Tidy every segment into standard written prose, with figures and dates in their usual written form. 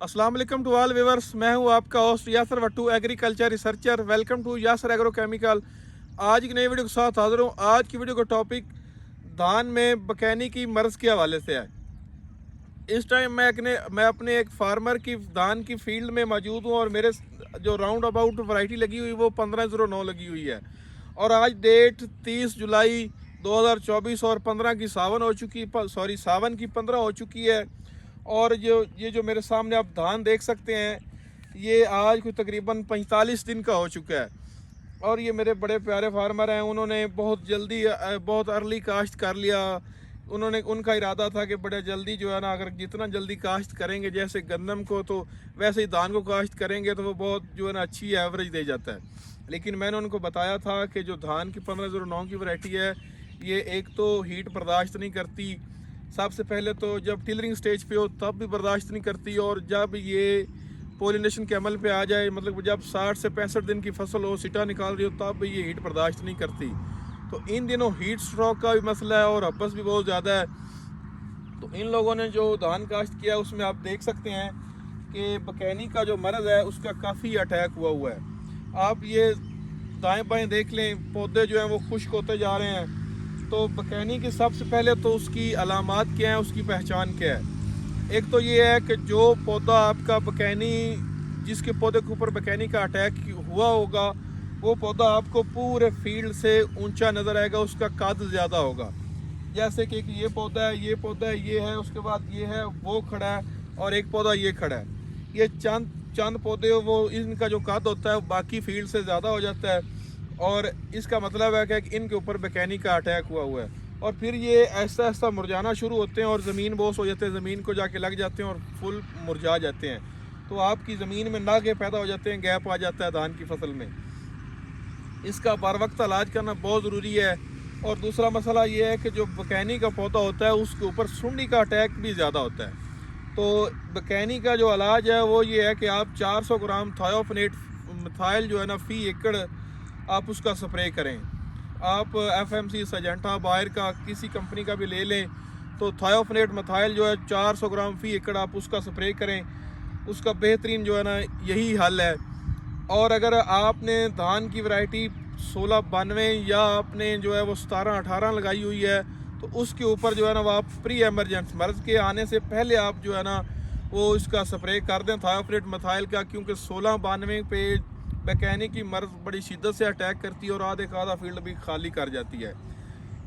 अस्सलाम वालेकुम to all viewers. मैं हूं आपका host Yasar Wattoo, agriculture researcher. Welcome to Yasar agro chemical. आज की नई वीडियो के साथ हाजिर हूं। आज की वीडियो का टॉपिक धान में बकैनी की मर्ज के हवाले से है। इस टाइम मैं अपने एक फार्मर की धान की फील्ड में मौजूद हूं और मेरे जो राउंड अबाउट वैरायटी लगी हुई वो 1509 लगी हुई है। और आज डेट 30 जुलाई 2024 और 15 की सावन हो चुकी, सॉरी सावन की 15 हो चुकी है। और ये जो मेरे सामने आप धान देख सकते हैं, ये आज कोई तकरीबन 45 दिन का हो चुका है। और ये मेरे बड़े प्यारे फार्मर हैं, उन्होंने बहुत जल्दी बहुत अर्ली काश्त कर लिया। उनका इरादा था कि बड़े जल्दी जो है ना, अगर जितना जल्दी काश्त करेंगे जैसे गंदम को, तो वैसे ही धान को काश्त करेंगे तो वो बहुत जो है ना अच्छी एवरेज दे जाता है। लेकिन मैंने उनको बताया था कि जो धान की 1509 की वैरायटी है, ये एक तो हीट बर्दाश्त नहीं करती। सबसे पहले तो जब टिलरिंग स्टेज पे हो तब भी बर्दाश्त नहीं करती, और जब ये पोलिनेशन के अमल पे आ जाए, मतलब जब 60 से 65 दिन की फसल हो, सिटा निकाल रही हो, तब भी ये हीट बर्दाश्त नहीं करती। तो इन दिनों हीट स्ट्रोक का भी मसला है और हब्बस भी बहुत ज़्यादा है। तो इन लोगों ने जो धान काश्त किया उसमें आप देख सकते हैं कि बकैनी का जो मर्ज़ है उसका काफ़ी अटैक हुआ है। आप ये दाएं बाएं देख लें, पौधे जो हैं वो खुश्क होते जा रहे हैं। तो बकैनी की सबसे पहले तो उसकी अलामात क्या है, उसकी पहचान क्या है। एक तो ये है कि जो पौधा आपका बकैनी, जिसके पौधे के ऊपर बकैनी का अटैक हुआ होगा, वो पौधा आपको पूरे फील्ड से ऊंचा नज़र आएगा, उसका कद ज़्यादा होगा। जैसे कि ये पौधा है, ये पौधा है, ये है, उसके बाद ये है, वो खड़ा है, और एक पौधा ये खड़ा है। ये चंद पौधे, वो इनका जो कद होता है वो बाकी फील्ड से ज़्यादा हो जाता है, और इसका मतलब है कि इनके ऊपर बकैनी का अटैक हुआ है। और फिर ये ऐसा ऐसा मुरझाना शुरू होते हैं और ज़मीन बोस हो जाते हैं, ज़मीन को जाके लग जाते हैं और फुल मुरझा जाते हैं। तो आपकी ज़मीन में नागे पैदा हो जाते हैं, गैप आ जाता है धान की फसल में। इसका बर वक्त इलाज करना बहुत ज़रूरी है। और दूसरा मसला ये है कि जो बकैनी का पौधा होता है उसके ऊपर सुंडी का अटैक भी ज़्यादा होता है। तो बकैनी का जो इलाज है वो ये है कि आप 400 ग्राम थायोफनेट मिथाइल जो है ना फ़ी एकड़ आप उसका स्प्रे करें। आप FMC सजेंटा बायर का किसी कंपनी का भी ले लें, तो थायोफनेट मिथाइल जो है 400 ग्राम फ़ी एकड़ आप उसका स्प्रे करें। उसका बेहतरीन जो है ना यही हल है। और अगर आपने धान की वैरायटी 1692 या आपने जो है वो 1718 लगाई हुई है, तो उसके ऊपर जो है ना वो आप प्री एमरजेंस मर्ज़ के आने से पहले आप जो है ना वो इसका स्प्रे कर दें थायोफनेट मिथाइल का, क्योंकि 1692 पे बकैनी की मर्ज़ बड़ी शिद्दत से अटैक करती है और आधा फील्ड भी खाली कर जाती है।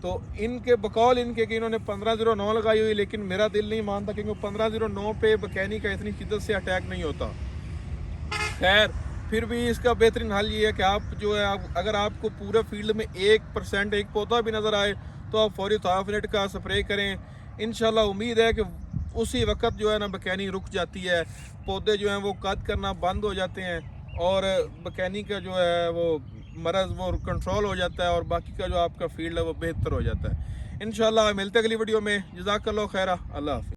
तो इनके बकौल इनके कि इन्होंने 1509 लगाई हुई, लेकिन मेरा दिल नहीं मानता, क्योंकि 1509 पे बकैनी का इतनी शिद्दत से अटैक नहीं होता। खैर, फिर भी इसका बेहतरीन हल ये है कि आप जो है, अगर आपको पूरे फील्ड में 1% एक पौधा भी नज़र आए तो आप फौरी थायोफनेट का स्प्रे करें। इंशाल्लाह उम्मीद है कि उसी वक्त जो है ना बकैनी रुक जाती है, पौधे जो हैं वो कद करना बंद हो जाते हैं, और बकैनी का जो है वो मरज़ वो कंट्रोल हो जाता है, और बाकी का जो आपका फील्ड है वो बेहतर हो जाता है। इंशाल्लाह मिलते अगली वीडियो में। जज़ाकल्लाह खैरा। अल्लाह हाफ़िज़।